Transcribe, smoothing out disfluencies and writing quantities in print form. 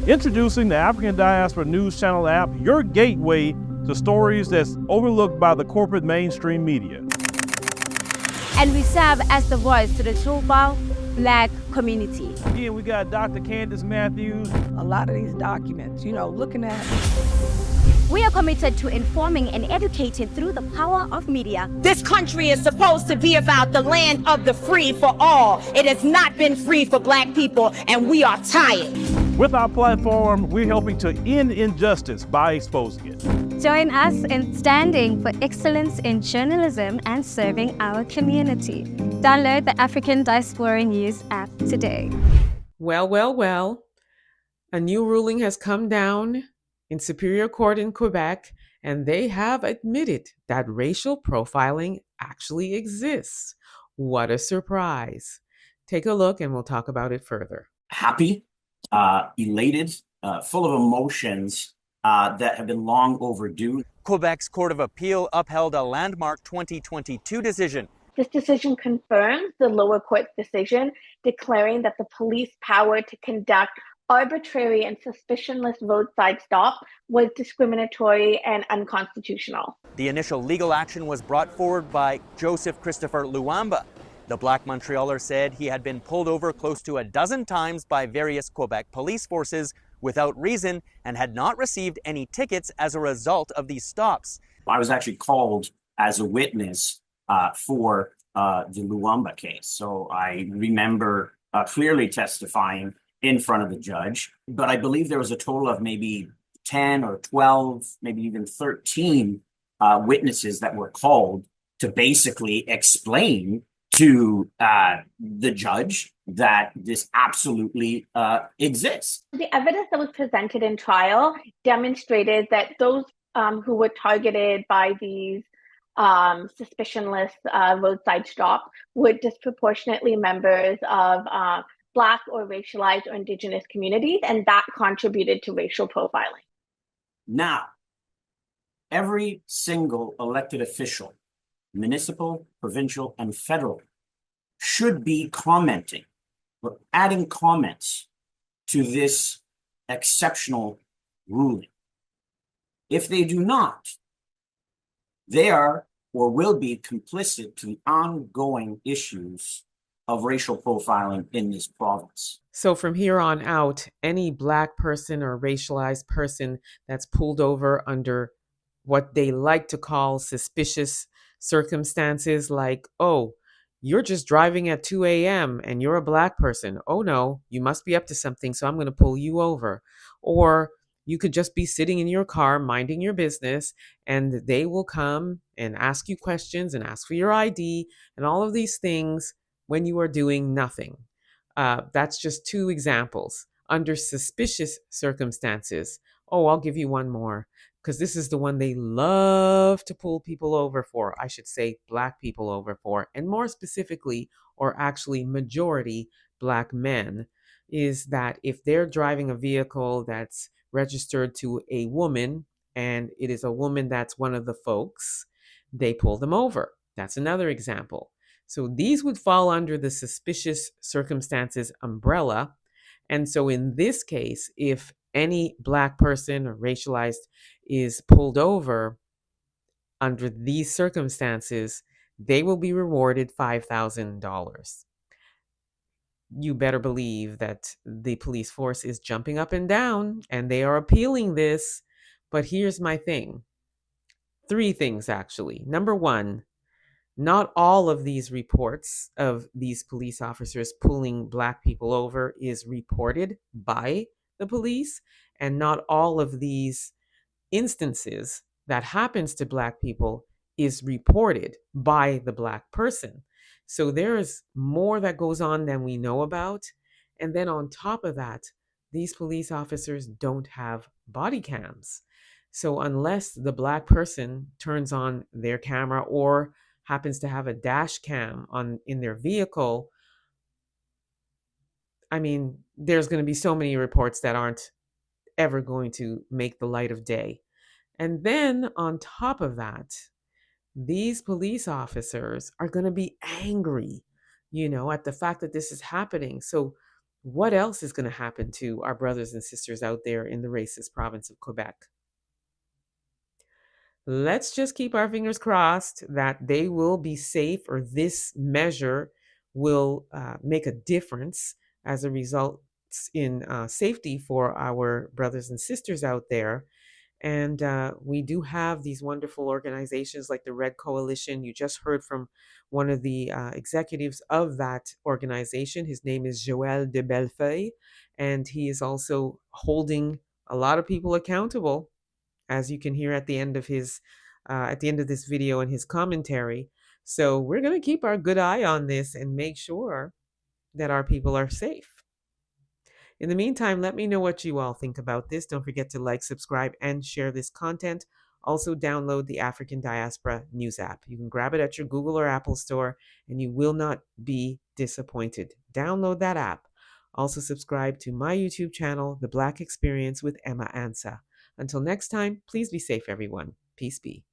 Introducing the African Diaspora News Channel app, your gateway to stories that's overlooked by the corporate mainstream media. And we serve as the voice to the global Black community. Again, we got Dr. Candace Matthews. A lot of these documents, looking at. We are committed to informing and educating through the power of media. This country is supposed to be about the land of the free for all. It has not been free for Black people, and we are tired. With our platform, we're helping to end injustice by exposing it. Join us in standing for excellence in journalism and serving our community. Download the African Diaspora News app today. Well. A new ruling has come down in Superior Court in Quebec, and they have admitted that racial profiling actually exists. What a surprise. Take a look and we'll talk about it further. Happy, elated, full of emotions that have been long overdue. Quebec's Court of Appeal upheld a landmark 2022 decision. This decision confirms the lower court's decision, declaring that the police power to conduct arbitrary and suspicionless roadside stop was discriminatory and unconstitutional. The initial legal action was brought forward by Joseph Christopher Luamba. The Black Montrealer said he had been pulled over close to a dozen times by various Quebec police forces without reason and had not received any tickets as a result of these stops. I was actually called as a witness for the Luamba case. So I remember clearly testifying in front of the judge, but I believe there was a total of maybe 10 or 12, maybe even 13 witnesses that were called to basically explain to the judge that this absolutely exists. The evidence that was presented in trial demonstrated that those who were targeted by these suspicionless roadside stop were disproportionately members of Black or racialized or Indigenous communities, and that contributed to racial profiling. Now, every single elected official, municipal, provincial, and federal, should be commenting or adding comments to this exceptional ruling. If they do not, they are or will be complicit to the ongoing issues of racial profiling in this province. So from here on out, any Black person or racialized person that's pulled over under what they like to call suspicious circumstances, like, oh, you're just driving at 2 a.m. and you're a Black person. Oh no, you must be up to something, so I'm going to pull you over. Or you could just be sitting in your car minding your business, and they will come and ask you questions and ask for your ID and all of these things when you are doing nothing. That's just two examples. Under suspicious circumstances, oh, I'll give you one more, because this is the one they love to pull people over for. I should say Black people over for, and more specifically, or actually majority Black men, is that if they're driving a vehicle that's registered to a woman, and it is a woman that's one of the folks, they pull them over. That's another example. So these would fall under the suspicious circumstances umbrella. And so in this case, if any Black person or racialized is pulled over under these circumstances, they will be rewarded $5,000. You better believe that the police force is jumping up and down and they are appealing this. But here's my thing. 3 things, actually. Number 1, not all of these reports of these police officers pulling Black people over is reported by the police, and not all of these instances that happens to Black people is reported by the Black person. So there's more that goes on than we know about. And then on top of that, these police officers don't have body cams. So unless the Black person turns on their camera or happens to have a dash cam in their vehicle, I mean, there's going to be so many reports that aren't ever going to make the light of day. And then on top of that, these police officers are going to be angry, at the fact that this is happening. So what else is going to happen to our brothers and sisters out there in the racist province of Quebec? Let's just keep our fingers crossed that they will be safe, or this measure will make a difference as a result in safety for our brothers and sisters out there. And we do have these wonderful organizations like the Red Coalition. You just heard from one of the executives of that organization. His name is Joël de Bellefeuille, and he is also holding a lot of people accountable, as you can hear at the end of his at the end of this video and his commentary. So we're going to keep our good eye on this and make sure that our people are safe. In the meantime, let me know what you all think about this. Don't forget to like, subscribe, and share this content. Also, download the African Diaspora News app. You can grab it at your Google or Apple store, and you will not be disappointed. Download that app. Also, subscribe to my YouTube channel, The Black Experience with Emma Ansah. Until next time, please be safe, everyone. Peace be.